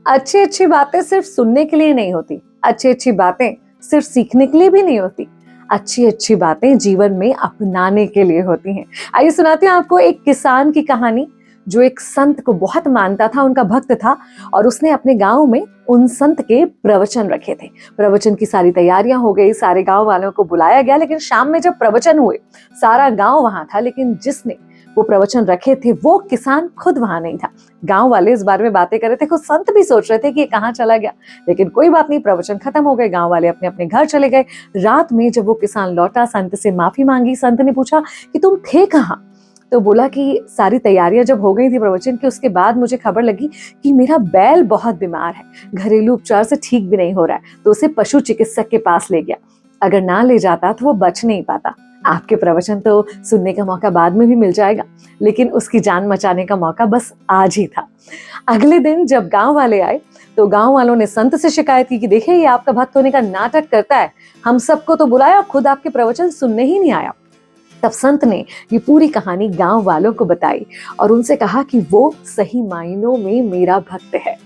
अच्छी अच्छी बातें सिर्फ सुनने के लिए नहीं होती, अच्छी अच्छी बातें सिर्फ सीखने के लिए भी नहीं होती, अच्छी अच्छी बातें जीवन में अपनाने के लिए होती हैं। आइए सुनाती हूँ आपको एक किसान की कहानी, जो एक संत को बहुत मानता था, उनका भक्त था, और उसने अपने गांव में उन संत के प्रवचन रखे थे। प्रवचन की सारी तैयारियां हो गई, सारे गांव वालों को बुलाया गया, लेकिन शाम में जब प्रवचन हुए, सारा गांव वहां था, लेकिन जिसने वो प्रवचन रखे थे वो किसान खुद वहां नहीं था। गांव वाले इस बारे में बातें कर रहे थे, खुद संत भी सोच रहे थे कि ये कहाँ चला गया, लेकिन कोई बात नहीं, प्रवचन खत्म हो गए, गांव वाले अपने अपने घर चले गए। रात में जब वो किसान लौटा, संत से माफी मांगी। संत ने पूछा कि तुम थे कहाँ? तो बोला कि सारी तैयारियां जब हो गई थी प्रवचन की, उसके बाद मुझे खबर लगी कि मेरा बैल बहुत बीमार है, घरेलू उपचार से ठीक भी नहीं हो रहा है, तो उसे पशु चिकित्सक के पास ले गया। अगर ना ले जाता तो वो बच नहीं पाता। आपके प्रवचन तो सुनने का मौका बाद में भी मिल जाएगा, लेकिन उसकी जान बचाने का मौका बस आज ही था। अगले दिन जब गांव वाले आए तो गांव वालों ने संत से शिकायत की कि देखिए, ये आपका भक्त होने का नाटक करता है, हम सबको तो बुलाया, खुद आपके प्रवचन सुनने ही नहीं आया। तब संत ने ये पूरी कहानी गांव वालों को बताई और उनसे कहा कि वो सही मायनों में मेरा भक्त है,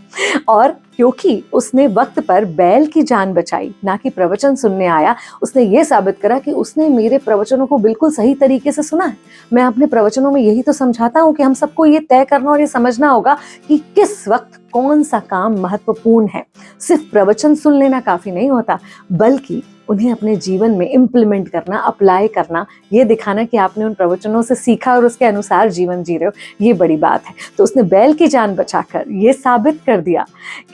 और क्योंकि उसने वक्त पर बैल की जान बचाई, ना कि प्रवचन सुनने आया, उसने ये साबित करा कि उसने मेरे प्रवचनों को बिल्कुल सही तरीके से सुना है। मैं अपने प्रवचनों में यही तो समझाता हूँ कि हम सबको ये तय करना और ये समझना होगा कि किस वक्त कौन सा काम महत्वपूर्ण है। सिर्फ प्रवचन सुन लेना काफी नहीं होता, बल्कि उन्हें अपने जीवन में इम्प्लीमेंट करना, अप्लाई करना, ये दिखाना कि आपने उन प्रवचनों से सीखा और उसके अनुसार जीवन जी रहे हो, ये बड़ी बात है। तो उसने बैल की जान बचाकर ये साबित कर दिया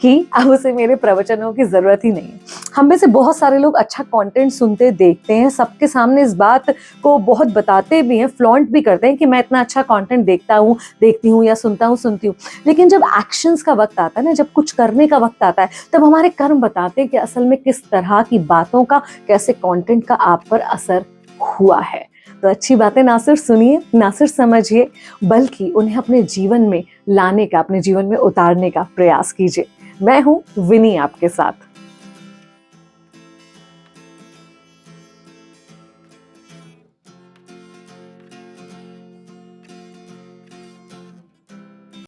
कि अब उसे मेरे प्रवचनों की जरूरत ही नहीं है। हम में से बहुत सारे लोग अच्छा कंटेंट सुनते देखते हैं, सबके सामने इस बात को बहुत बताते भी हैं, फ्लॉन्ट भी करते हैं कि मैं इतना अच्छा कंटेंट देखती हूँ या सुनता हूँ, सुनती हूँ। लेकिन जब एक्शंस का वक्त आता है ना, जब कुछ करने का वक्त आता है, तब हमारे कर्म बताते हैं कि असल में किस तरह की बातों का, कैसे कंटेंट का आप पर असर हुआ है। तो अच्छी बातें ना सिर्फ सुनिए, ना सिर्फ समझिए, बल्कि उन्हें अपने जीवन में लाने का, अपने जीवन में उतारने का प्रयास कीजिए। मैं हूं विनी आपके साथ।